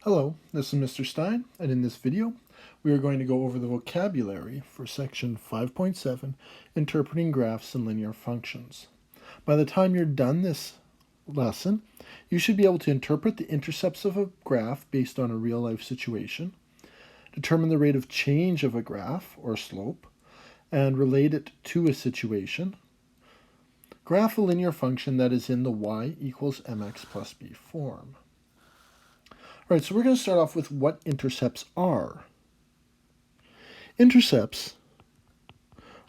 Hello, this is Mr. Stein, and in this video, we are going to go over the vocabulary for section 5.7, Interpreting Graphs and Linear Functions. By the time you're done this lesson, you should be able to interpret the intercepts of a graph based on a real-life situation, determine the rate of change of a graph, or slope, and relate it to a situation, graph a linear function that is in the y equals mx plus b form. All right, so we're going to start off with what intercepts are. Intercepts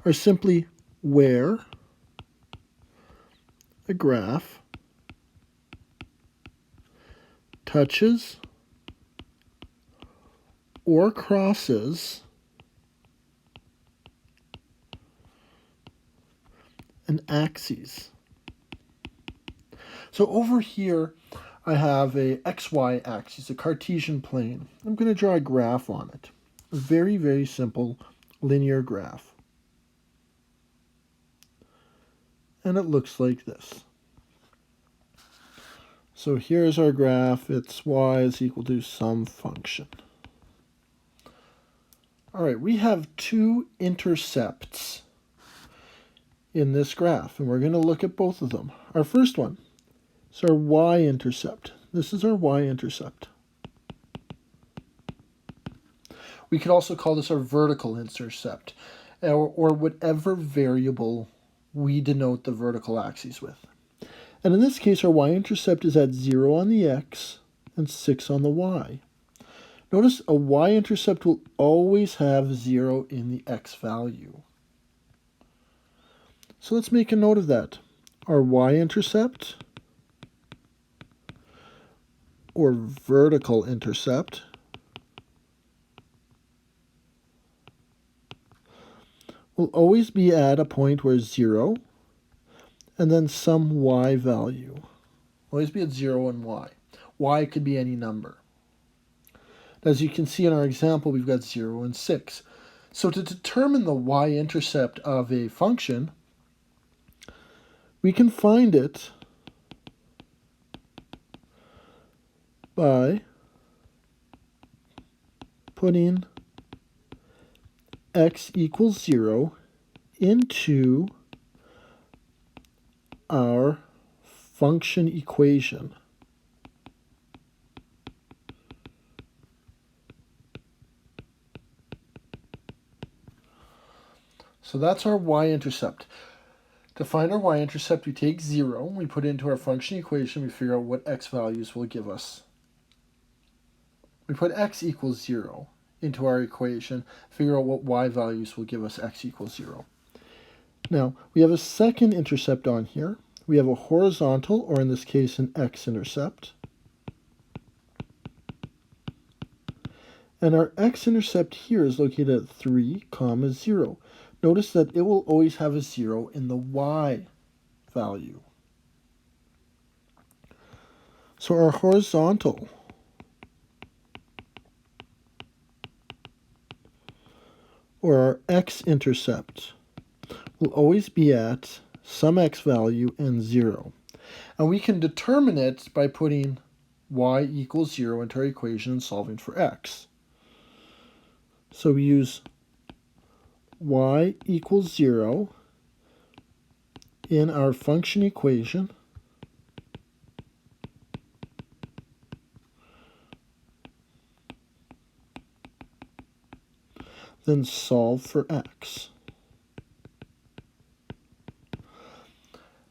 are simply where a graph touches or crosses an axis. So over here, I have a xy axis, a Cartesian plane. I'm going to draw a graph on it. A very, very simple linear graph. And it looks like this. So here's our graph. Its y is equal to some function. All right, we have two intercepts in this graph, and we're going to look at both of them. Our first one is our y-intercept. This is our y-intercept. We could also call this our vertical intercept, or whatever variable we denote the vertical axis with. And in this case, our y-intercept is at 0 on the x and 6 on the y. Notice a y-intercept will always have 0 in the x value. So let's make a note of that. Our y-intercept, or vertical intercept, will always be at a point where 0 and then some y value. Always be at 0 and y. Y could be any number. As you can see in our example, we've got 0 and 6. So to determine the y-intercept of a function, we can find it by putting x equals 0 into our function equation. So that's our y-intercept. To find our y-intercept, we take 0, we put it into our function equation, we figure out what x values will give us. We put x equals 0 into our equation, figure out what y values will give us x equals 0. Now, we have a second intercept on here. We have a horizontal, or in this case, an x-intercept. And our x-intercept here is located at 3, 0. Notice that it will always have a 0 in the y value. So our horizontal or our x-intercept will always be at some x value and 0. And we can determine it by putting y equals 0 into our equation and solving for x. So we use y equals 0 in our function equation. Then solve for x.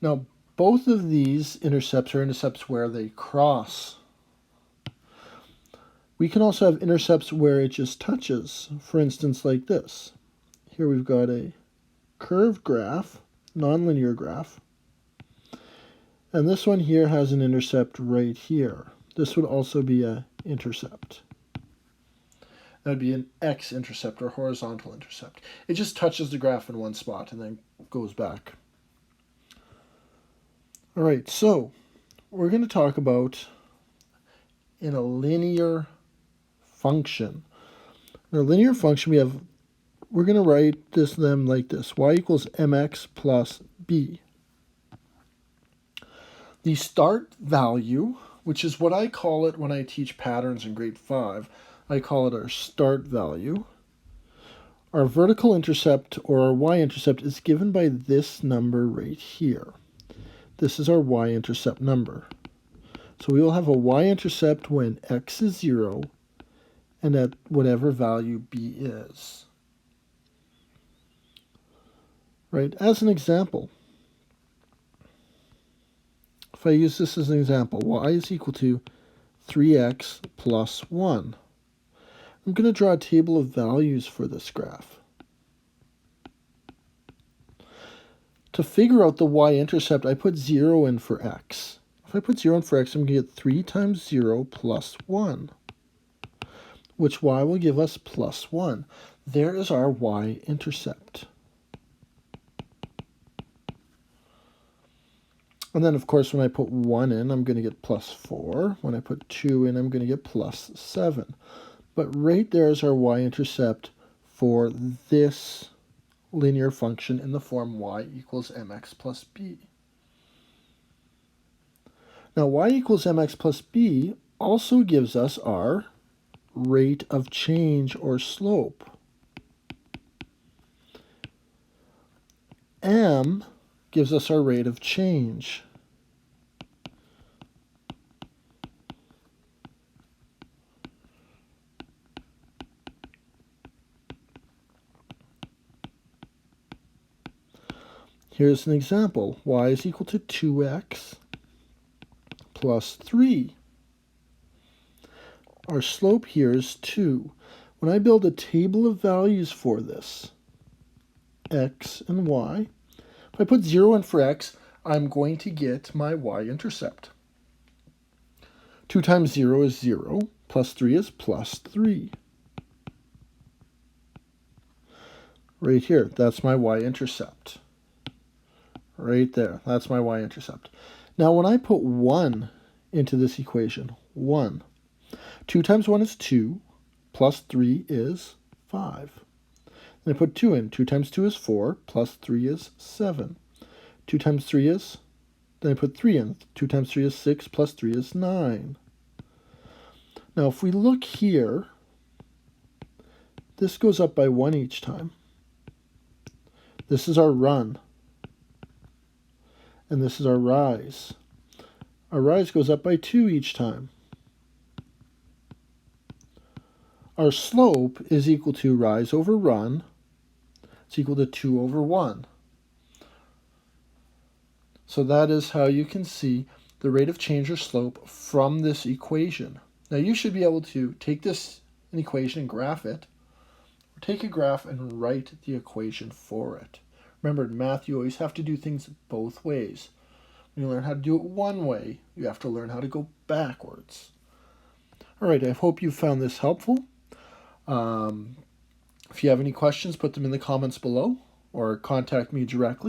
Now, both of these intercepts are intercepts where they cross. We can also have intercepts where it just touches, for instance, like this. Here we've got a curved graph, nonlinear graph, and this one here has an intercept right here. This would also be an intercept. That would be an x-intercept or horizontal intercept. It just touches the graph in one spot and then goes back. All right, so we're going to talk about in a linear function. In a linear function, we're going to write them like this: y equals mx plus b. The start value which is what I call it when I teach patterns in grade 5. I call it our start value. Our vertical intercept, or our y-intercept, is given by this number right here. This is our y-intercept number. So we will have a y-intercept when x is 0 and at whatever value b is. Right, as an example, if I use this as an example, y is equal to 3x plus 1. I'm going to draw a table of values for this graph. To figure out the y-intercept, I put 0 in for x. If I put 0 in for x, I'm going to get 3 times 0 plus 1, which y will give us plus 1. There is our y-intercept. And then, of course, when I put 1 in, I'm going to get plus 4. When I put 2 in, I'm going to get plus 7. But right there is our y-intercept for this linear function in the form y equals mx plus b. Now, y equals mx plus b also gives us our rate of change or slope. M gives us our rate of change. Here's an example. Y is equal to 2x plus 3. Our slope here is 2. When I build a table of values for this, x and y, if I put 0 in for x, I'm going to get my y-intercept. 2 times 0 is 0, plus 3 is plus 3. Right here, that's my y-intercept. Right there, that's my y-intercept. Now when I put 1 into this equation, 1, 2 times 1 is 2, plus 3 is 5. Then I put 2 in, 2 times 2 is 4, plus 3 is 7. 2 times 3 is, then I put 3 in, 2 times 3 is 6, plus 3 is 9. Now if we look here, this goes up by 1 each time. This is our run. And this is our rise. Our rise goes up by 2 each time. Our slope is equal to rise over run. It's equal to 2 over 1. So that is how you can see the rate of change or slope from this equation. Now you should be able to take this an equation and graph it, or take a graph and write the equation for it. Remember, in math, you always have to do things both ways. When you learn how to do it one way, you have to learn how to go backwards. All right, I hope you found this helpful. If you have any questions, put them in the comments below or contact me directly.